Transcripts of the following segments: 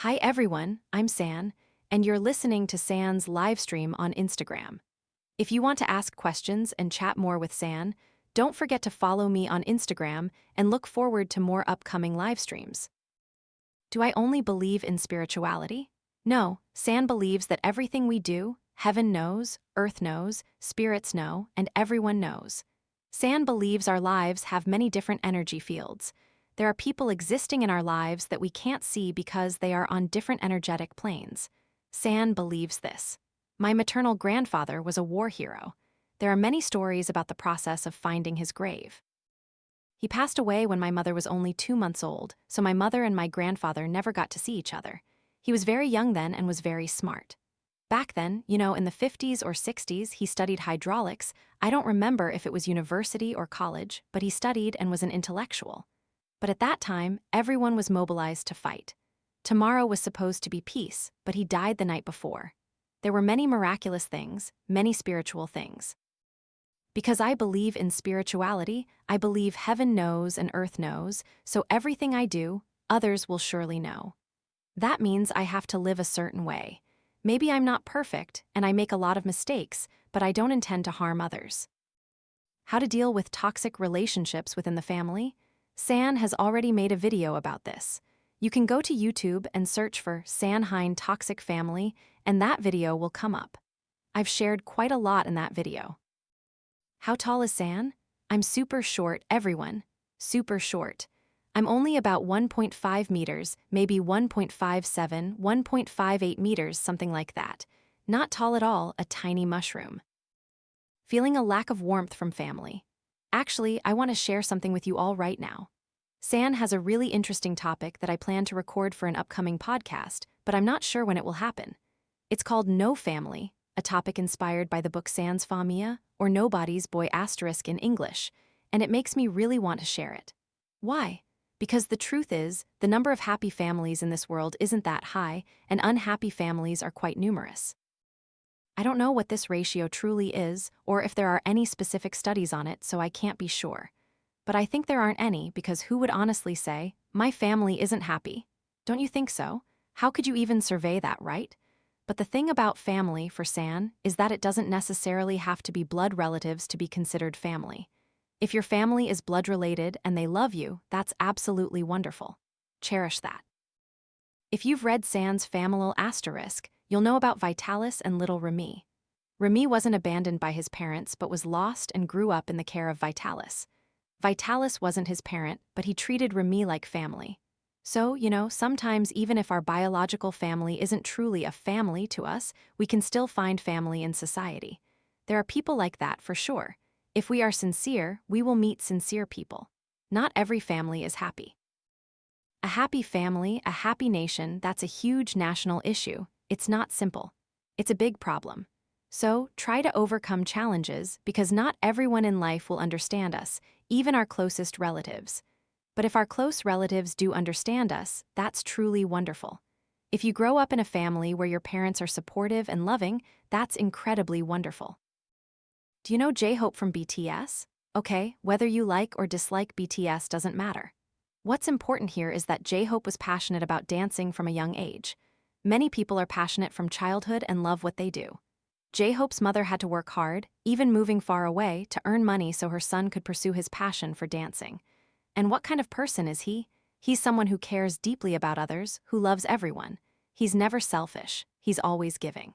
Hi everyone, I'm San, and you're listening to San's Livestream on Instagram. If you want to ask questions and chat more with San, don't forget to follow me on Instagram and look forward to more upcoming live streams. Do I only believe in spirituality? No, San believes that everything we do, heaven knows, earth knows, spirits know, and everyone knows. San believes our lives have many different energy fields. There are people existing in our lives that we can't see because they are on different energetic planes. San believes this. My maternal grandfather was a war hero. There are many stories about the process of finding his grave. He passed away when my mother was only 2 months old, so my mother and my grandfather never got to see each other. He was very young then and was very smart. Back then, in the 50s or 60s, he studied hydraulics. I don't remember if it was university or college, but he studied and was an intellectual. But at that time, everyone was mobilized to fight. Tomorrow was supposed to be peace, but he died the night before. There were many miraculous things, many spiritual things. Because I believe in spirituality, I believe heaven knows and earth knows, so everything I do, others will surely know. That means I have to live a certain way. Maybe I'm not perfect, and I make a lot of mistakes, but I don't intend to harm others. How to deal with toxic relationships within the family? San has already made a video about this. You can go to YouTube and search for San Hein Toxic Family, and that video will come up. I've shared quite a lot in that video. How tall is San? I'm super short, everyone. Super short. I'm only about 1.5 meters, maybe 1.57, 1.58 meters, something like that. Not tall at all, a tiny mushroom. Feeling a lack of warmth from family. Actually, I want to share something with you all right now. San has a really interesting topic that I plan to record for an upcoming podcast, but I'm not sure when it will happen. It's called No Family, a topic inspired by the book Sans Famille, or Nobody's Boy Asterisk in English, and it makes me really want to share it. Why? Because the truth is, the number of happy families in this world isn't that high, and unhappy families are quite numerous. I don't know what this ratio truly is, or if there are any specific studies on it, so I can't be sure. But I think there aren't any, because who would honestly say, my family isn't happy? Don't you think so? How could you even survey that, right? But the thing about family, for San, is that it doesn't necessarily have to be blood relatives to be considered family. If your family is blood-related and they love you, that's absolutely wonderful. Cherish that. If you've read Sans Famille Asterisk, you'll know about Vitalis and little Remy. Remy wasn't abandoned by his parents but was lost and grew up in the care of Vitalis. Vitalis wasn't his parent, but he treated Remy like family. So, sometimes even if our biological family isn't truly a family to us, we can still find family in society. There are people like that for sure. If we are sincere, we will meet sincere people. Not every family is happy. A happy family, a happy nation, that's a huge national issue. It's not simple. It's a big problem. So, try to overcome challenges because not everyone in life will understand us, even our closest relatives. But if our close relatives do understand us, that's truly wonderful. If you grow up in a family where your parents are supportive and loving, that's incredibly wonderful. Do you know J-Hope from BTS? Okay, whether you like or dislike BTS doesn't matter. What's important here is that J-Hope was passionate about dancing from a young age. Many people are passionate from childhood and love what they do. J-Hope's mother had to work hard, even moving far away, to earn money so her son could pursue his passion for dancing. And what kind of person is he? He's someone who cares deeply about others, who loves everyone. He's never selfish, he's always giving.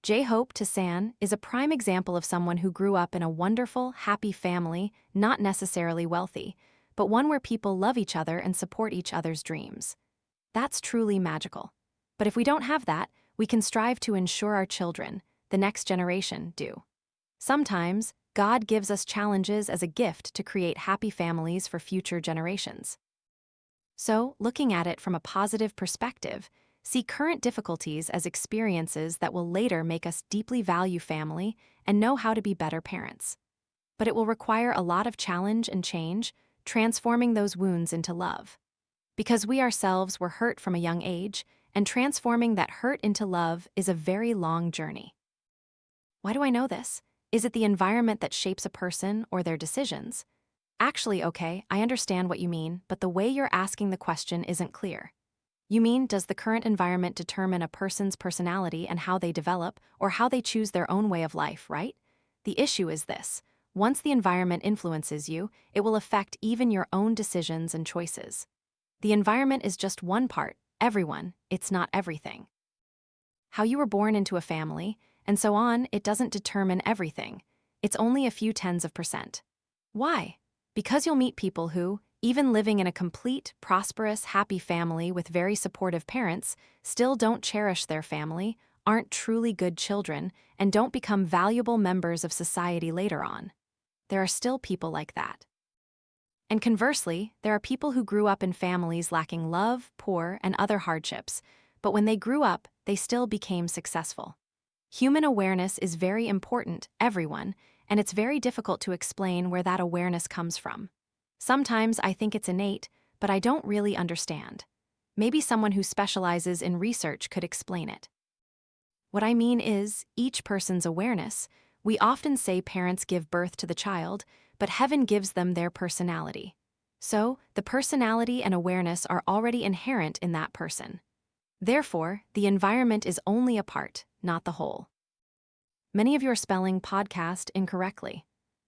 J-Hope to San is a prime example of someone who grew up in a wonderful, happy family, not necessarily wealthy, but one where people love each other and support each other's dreams. That's truly magical. But if we don't have that, we can strive to ensure our children, the next generation, do. Sometimes, God gives us challenges as a gift to create happy families for future generations. So, looking at it from a positive perspective, see current difficulties as experiences that will later make us deeply value family and know how to be better parents. But it will require a lot of challenge and change, transforming those wounds into love. Because we ourselves were hurt from a young age, and transforming that hurt into love is a very long journey. Why do I know this? Is it the environment that shapes a person or their decisions? Actually, okay, I understand what you mean, but the way you're asking the question isn't clear. You mean, does the current environment determine a person's personality and how they develop, or how they choose their own way of life, right? The issue is this. Once the environment influences you, it will affect even your own decisions and choices. The environment is just one part, everyone, it's not everything. How you were born into a family, and so on, it doesn't determine everything. It's only a few tens of percent. Why? Because you'll meet people who, even living in a complete, prosperous, happy family with very supportive parents, still don't cherish their family, aren't truly good children, and don't become valuable members of society later on. There are still people like that. And conversely, there are people who grew up in families lacking love, poor, and other hardships, but when they grew up, they still became successful. Human awareness is very important, everyone, and it's very difficult to explain where that awareness comes from. Sometimes I think it's innate, but I don't really understand. Maybe someone who specializes in research could explain it. What I mean is, each person's awareness. We often say parents give birth to the child, but heaven gives them their personality. So, the personality and awareness are already inherent in that person. Therefore, the environment is only a part, not the whole. Many of you are spelling podcast incorrectly.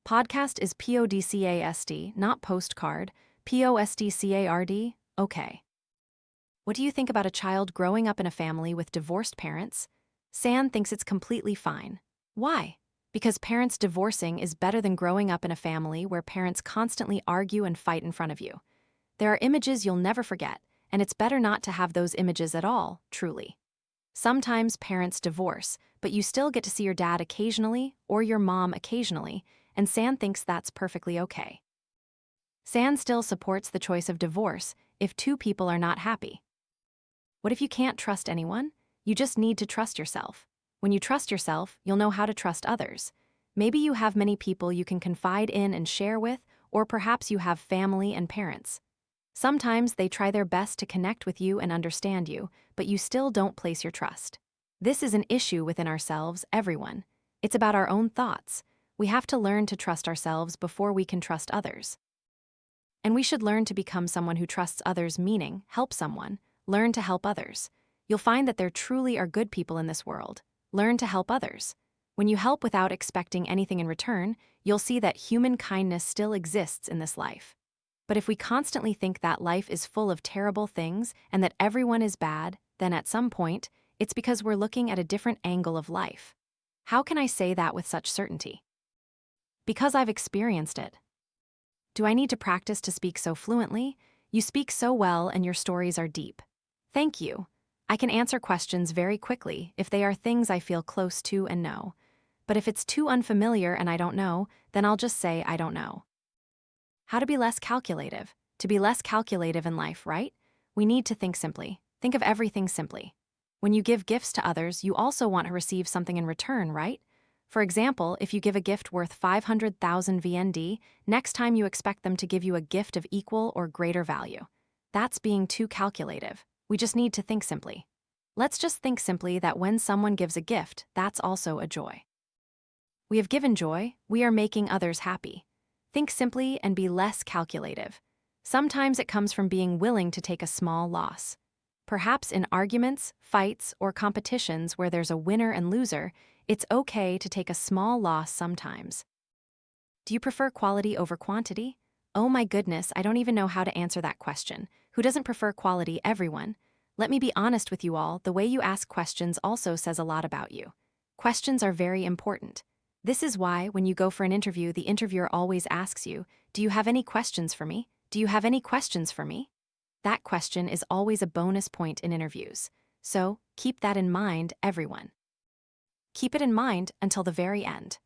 Podcast is P-O-D-C-A-S-T, not postcard, P-O-S-D-C-A-R-D, okay. What do you think about a child growing up in a family with divorced parents? San thinks it's completely fine. Why? Because parents divorcing is better than growing up in a family where parents constantly argue and fight in front of you. There are images you'll never forget, and it's better not to have those images at all, truly. Sometimes parents divorce, but you still get to see your dad occasionally or your mom occasionally, and San thinks that's perfectly okay. San still supports the choice of divorce if two people are not happy. What if you can't trust anyone? You just need to trust yourself. When you trust yourself, you'll know how to trust others. Maybe you have many people you can confide in and share with, or perhaps you have family and parents. Sometimes they try their best to connect with you and understand you, but you still don't place your trust. This is an issue within ourselves, everyone. It's about our own thoughts. We have to learn to trust ourselves before we can trust others. And we should learn to become someone who trusts others, meaning help someone, learn to help others. You'll find that there truly are good people in this world. Learn to help others. When you help without expecting anything in return, you'll see that human kindness still exists in this life. But if we constantly think that life is full of terrible things and that everyone is bad, then at some point, it's because we're looking at a different angle of life. How can I say that with such certainty? Because I've experienced it. Do I need to practice to speak so fluently? You speak so well and your stories are deep. Thank you. I can answer questions very quickly if they are things I feel close to and know. But if it's too unfamiliar and I don't know, then I'll just say I don't know. How to be less calculative. To be less calculative in life, right? We need to think simply. Think of everything simply. When you give gifts to others, you also want to receive something in return, right? For example, if you give a gift worth 500,000 VND, next time you expect them to give you a gift of equal or greater value. That's being too calculative. We just need to think simply. Let's just think simply that when someone gives a gift, that's also a joy. We have given joy, we are making others happy. Think simply and be less calculative. Sometimes it comes from being willing to take a small loss. Perhaps in arguments, fights, or competitions where there's a winner and loser, it's okay to take a small loss sometimes. Do you prefer quality over quantity? Oh my goodness, I don't even know how to answer that question. Who doesn't prefer quality? Everyone. Let me be honest with you all, the way you ask questions also says a lot about you. Questions are very important. This is why, when you go for an interview, the interviewer always asks you, "Do you have any questions for me? Do you have any questions for me?" That question is always a bonus point in interviews. So, keep that in mind, everyone. Keep it in mind until the very end.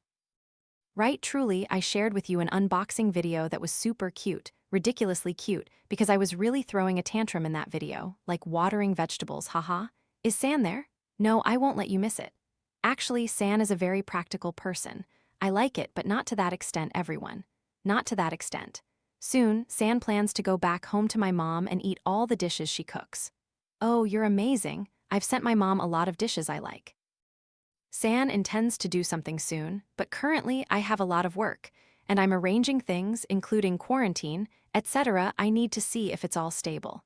Right, truly, I shared with you an unboxing video that was super cute, ridiculously cute, because I was really throwing a tantrum in that video, like watering vegetables, haha. Is San there? No, I won't let you miss it. Actually, San is a very practical person. I like it, but not to that extent, everyone. Not to that extent. Soon, San plans to go back home to my mom and eat all the dishes she cooks. Oh, you're amazing. I've sent my mom a lot of dishes I like. San intends to do something soon, but currently I have a lot of work, and I'm arranging things, including quarantine, etc. I need to see if it's all stable.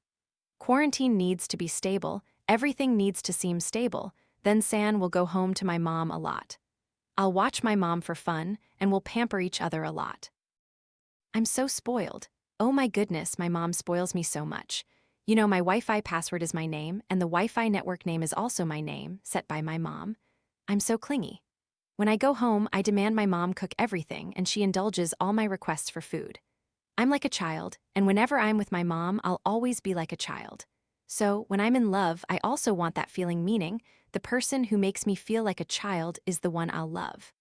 Quarantine needs to be stable, everything needs to seem stable, then San will go home to my mom a lot. I'll watch my mom for fun, and we'll pamper each other a lot. I'm so spoiled. Oh my goodness, my mom spoils me so much. You know, my Wi-Fi password is my name, and the Wi-Fi network name is also my name, set by my mom. I'm so clingy. When I go home, I demand my mom cook everything, and she indulges all my requests for food. I'm like a child, and whenever I'm with my mom, I'll always be like a child. So, when I'm in love, I also want that feeling, meaning the person who makes me feel like a child is the one I'll love.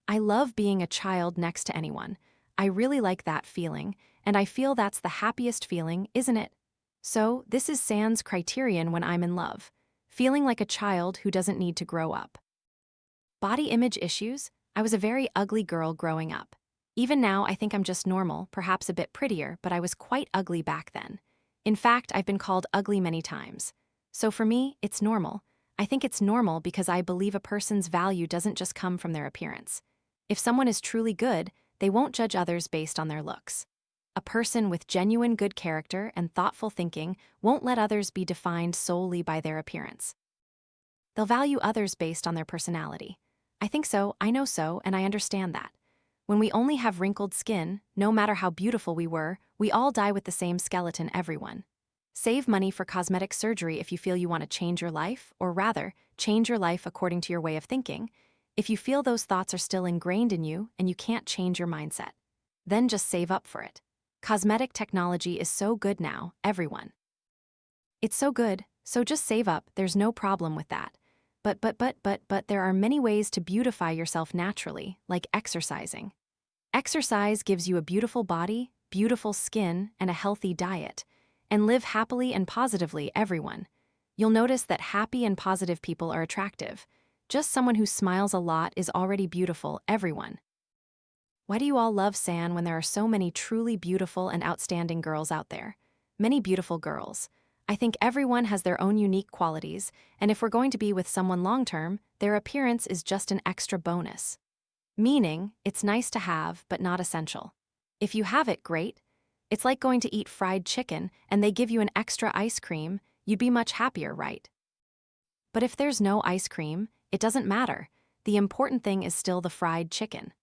I love being a child next to anyone. I really like that feeling, and I feel that's the happiest feeling, isn't it? So, this is Sans criterion when I'm in love. Feeling like a child who doesn't need to grow up. Body image issues? I was a very ugly girl growing up. Even now, I think I'm just normal, perhaps a bit prettier, but I was quite ugly back then. In fact, I've been called ugly many times. So for me, it's normal. I think it's normal because I believe a person's value doesn't just come from their appearance. If someone is truly good, they won't judge others based on their looks. A person with genuine good character and thoughtful thinking won't let others be defined solely by their appearance. They'll value others based on their personality. I think so, I know so, and I understand that. When we only have wrinkled skin, no matter how beautiful we were, we all die with the same skeleton, everyone. Save money for cosmetic surgery if you feel you want to change your life, or rather, change your life according to your way of thinking. If you feel those thoughts are still ingrained in you and you can't change your mindset, then just save up for it. Cosmetic technology is so good now, everyone. It's so good, so just save up, there's no problem with that. But there are many ways to beautify yourself naturally, like exercising. Exercise gives you a beautiful body, beautiful skin, and a healthy diet. And live happily and positively, everyone. You'll notice that happy and positive people are attractive. Just someone who smiles a lot is already beautiful, everyone. Why do you all love San when there are so many truly beautiful and outstanding girls out there? Many beautiful girls. I think everyone has their own unique qualities, and if we're going to be with someone long-term, their appearance is just an extra bonus. Meaning, it's nice to have, but not essential. If you have it, great. It's like going to eat fried chicken and they give you an extra ice cream, you'd be much happier, right? But if there's no ice cream, it doesn't matter. The important thing is still the fried chicken.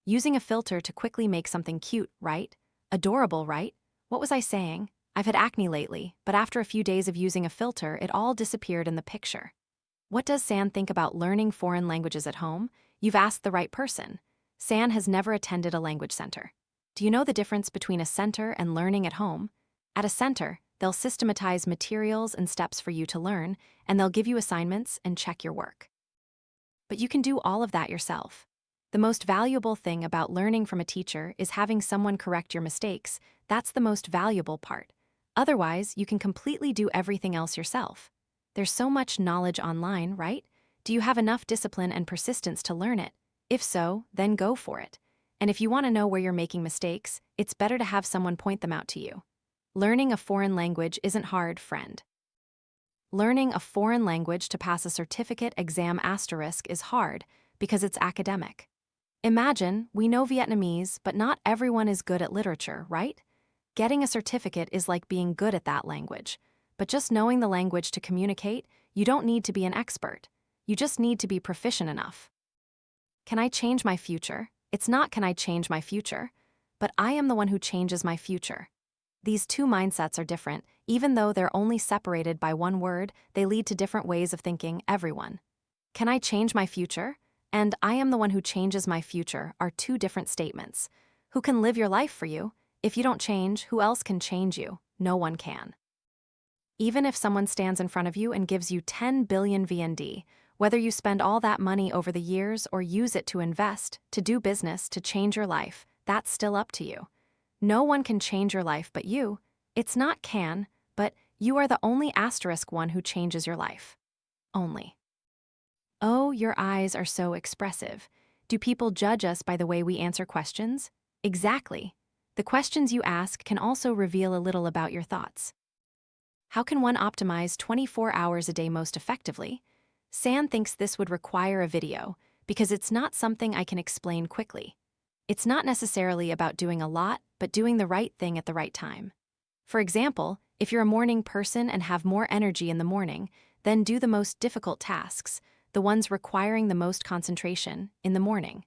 Using a filter to quickly make something cute, right? Adorable, right? What was I saying? I've had acne lately, but after a few days of using a filter, it all disappeared in the picture. What does San think about learning foreign languages at home? You've asked the right person. San has never attended a language center. Do you know the difference between a center and learning at home? At a center, they'll systematize materials and steps for you to learn, and they'll give you assignments and check your work. But you can do all of that yourself. The most valuable thing about learning from a teacher is having someone correct your mistakes. That's the most valuable part. Otherwise, you can completely do everything else yourself. There's so much knowledge online, right? Do you have enough discipline and persistence to learn it? If so, then go for it. And if you want to know where you're making mistakes, it's better to have someone point them out to you. Learning a foreign language isn't hard, friend. Learning a foreign language to pass a certificate exam asterisk is hard because it's academic. Imagine, we know Vietnamese, but not everyone is good at literature, right? Getting a certificate is like being good at that language. But just knowing the language to communicate, you don't need to be an expert. You just need to be proficient enough. Can I change my future? It's not can I change my future, but I am the one who changes my future. These two mindsets are different. Even though they're only separated by one word, they lead to different ways of thinking, everyone. Can I change my future? And I am the one who changes my future are two different statements. Who can live your life for you? If you don't change, who else can change you? No one can. Even if someone stands in front of you and gives you 10 billion VND, whether you spend all that money over the years or use it to invest, to do business, to change your life, that's still up to you. No one can change your life but you. It's not can, but you are the only asterisk one who changes your life. Only. Oh, your eyes are so expressive. Do people judge us by the way we answer questions? Exactly. The questions you ask can also reveal a little about your thoughts. How can one optimize 24 hours a day most effectively? San thinks this would require a video because it's not something I can explain quickly. It's not necessarily about doing a lot, but doing the right thing at the right time. For example, If you're a morning person and have more energy in the morning, then do the most difficult tasks, the ones requiring the most concentration, in the morning.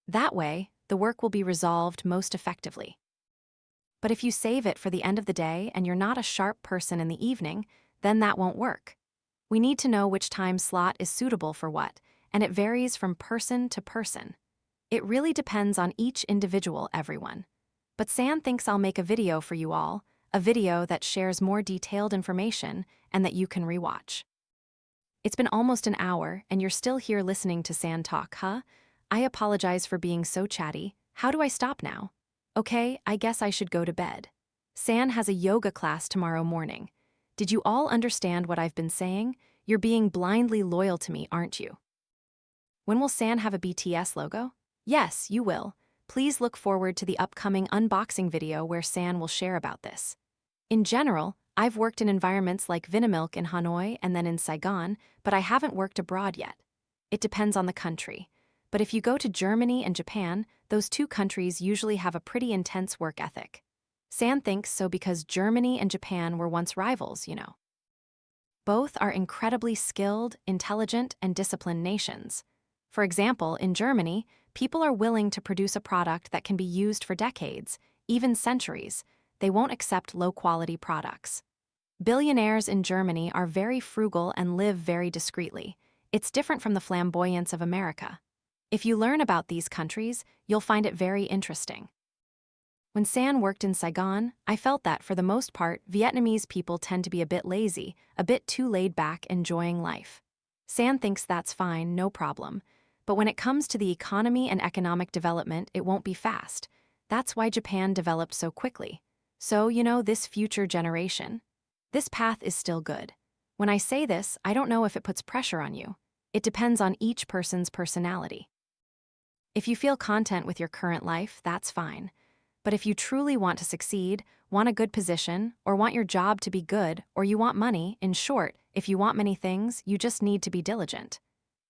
That way, the work will be resolved most effectively. But if you save it for the end of the day and you're not a sharp person in the evening, then that won't work. We need to know which time slot is suitable for what, and it varies from person to person. It really depends on each individual, everyone. But San thinks I'll make a video for you all, a video that shares more detailed information and that you can rewatch. It's been almost an hour and you're still here listening to San talk, huh? I apologize for being so chatty. How do I stop now? Okay, I guess I should go to bed. San has a yoga class tomorrow morning. Did you all understand what I've been saying? You're being blindly loyal to me, aren't you? When will San have a BTS logo? Yes, you will. Please look forward to the upcoming unboxing video where San will share about this. In general, I've worked in environments like Vinamilk in Hanoi and then in Saigon, but I haven't worked abroad yet. It depends on the country. But if you go to Germany and Japan, those two countries usually have a pretty intense work ethic. San thinks so because Germany and Japan were once rivals, you know. Both are incredibly skilled, intelligent, and disciplined nations. For example, in Germany, people are willing to produce a product that can be used for decades, even centuries. They won't accept low-quality products. Billionaires in Germany are very frugal and live very discreetly. It's different from the flamboyance of America. If you learn about these countries, you'll find it very interesting. When San worked in Saigon, I felt that, for the most part, Vietnamese people tend to be a bit lazy, a bit too laid back, enjoying life. San thinks that's fine, no problem. But when it comes to the economy and economic development, it won't be fast. That's why Japan developed so quickly. So, this future generation. This path is still good. When I say this, I don't know if it puts pressure on you. It depends on each person's personality. If you feel content with your current life, that's fine. But if you truly want to succeed, want a good position, or want your job to be good, or you want money, in short, if you want many things, you just need to be diligent.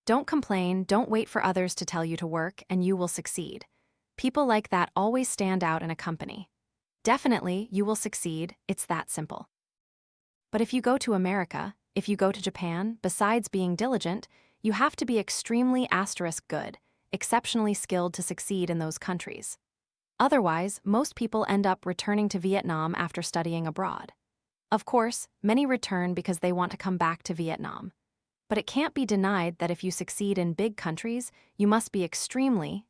Don't complain, don't wait for others to tell you to work, and you will succeed. People like that always stand out in a company. Definitely, you will succeed, it's that simple. But if you go to America, if you go to Japan, besides being diligent, you have to be extremely good, exceptionally skilled to succeed in those countries. Otherwise, most people end up returning to Vietnam after studying abroad. Of course, many return because they want to come back to Vietnam. But it can't be denied that if you succeed in big countries, you must be extremely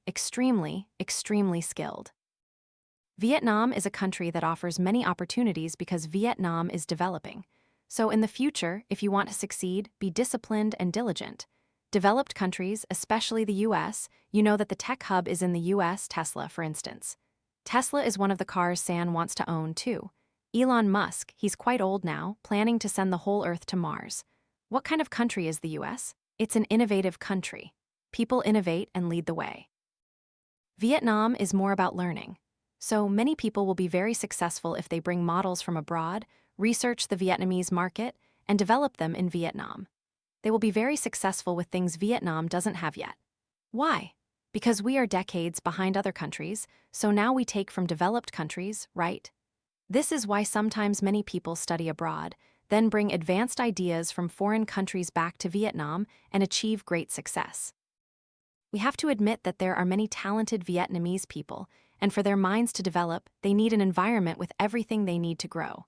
skilled. Vietnam is a country that offers many opportunities because Vietnam is developing. So in the future, if you want to succeed, be disciplined and diligent. Developed countries, especially the US, you know that the tech hub is in the US, Tesla, for instance. Tesla is one of the cars San wants to own, too. Elon Musk, he's quite old now, planning to send the whole Earth to Mars. What kind of country is the US? It's an innovative country. People innovate and lead the way. Vietnam is more about learning. So many people will be very successful if they bring models from abroad, research the Vietnamese market, and develop them in Vietnam. They will be very successful with things Vietnam doesn't have yet. Why? Because we are decades behind other countries, so now we take from developed countries, right? This is why sometimes many people study abroad, then bring advanced ideas from foreign countries back to Vietnam and achieve great success. We have to admit that there are many talented Vietnamese people, and for their minds to develop, they need an environment with everything they need to grow.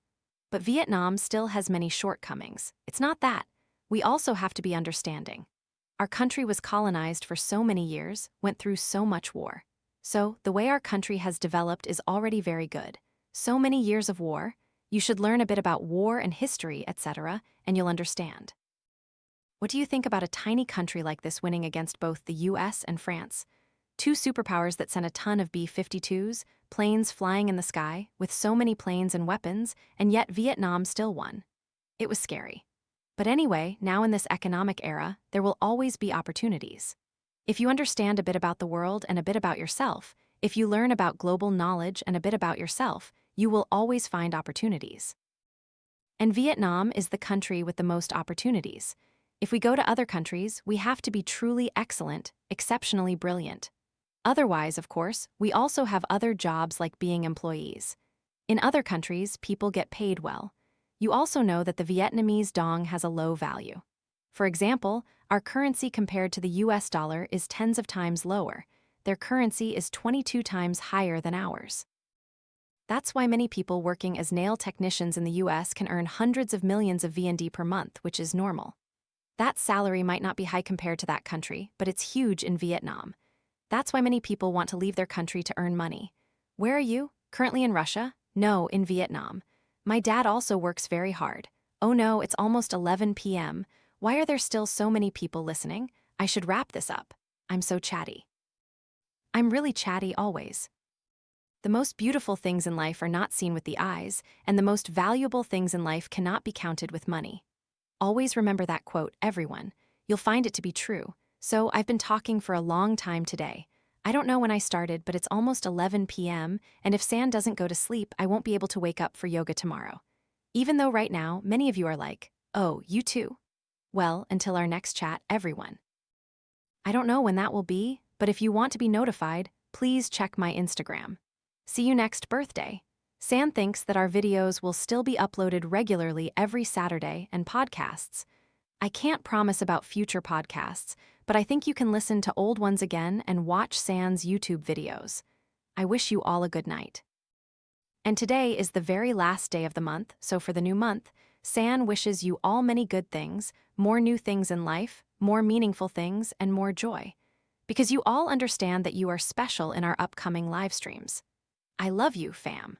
But Vietnam still has many shortcomings. It's not that. We also have to be understanding. Our country was colonized for so many years, went through so much war. So, the way our country has developed is already very good. So many years of war, you should learn a bit about war and history, etc., and you'll understand. What do you think about a tiny country like this winning against both the US and France? Two superpowers that sent a ton of B-52s, planes flying in the sky, with so many planes and weapons, and yet Vietnam still won. It was scary. But anyway, now in this economic era, there will always be opportunities. If you understand a bit about the world and a bit about yourself, if you learn about global knowledge and a bit about yourself, you will always find opportunities. And Vietnam is the country with the most opportunities. If we go to other countries, we have to be truly excellent, exceptionally brilliant. Otherwise, of course, we also have other jobs like being employees. In other countries, people get paid well. You also know that the Vietnamese dong has a low value. For example, our currency compared to the US dollar is tens of times lower. Their currency is 22 times higher than ours. That's why many people working as nail technicians in the US can earn hundreds of millions of VND per month, which is normal. That salary might not be high compared to that country, but it's huge in Vietnam. That's why many people want to leave their country to earn money. Where are you? Currently in Russia? No, in Vietnam. My dad also works very hard. Oh no, it's almost 11 p.m. Why are there still so many people listening? I should wrap this up. I'm so chatty. I'm really chatty always. The most beautiful things in life are not seen with the eyes, and the most valuable things in life cannot be counted with money. Always remember that quote, everyone. You'll find it to be true. So I've been talking for a long time today. I don't know when I started, but it's almost 11 p.m., and if San doesn't go to sleep, I won't be able to wake up for yoga tomorrow. Even though right now, many of you are like, oh, you too? Well, until our next chat, everyone. I don't know when that will be, but if you want to be notified, please check my Instagram. See you next birthday. San thinks that our videos will still be uploaded regularly every Saturday and podcasts. I can't promise about future podcasts, but I think you can listen to old ones again and watch San's YouTube videos. I wish you all a good night. And today is the very last day of the month, so for the new month, San wishes you all many good things, more new things in life, more meaningful things, and more joy. Because you all understand that you are special in our upcoming live streams. I love you, fam.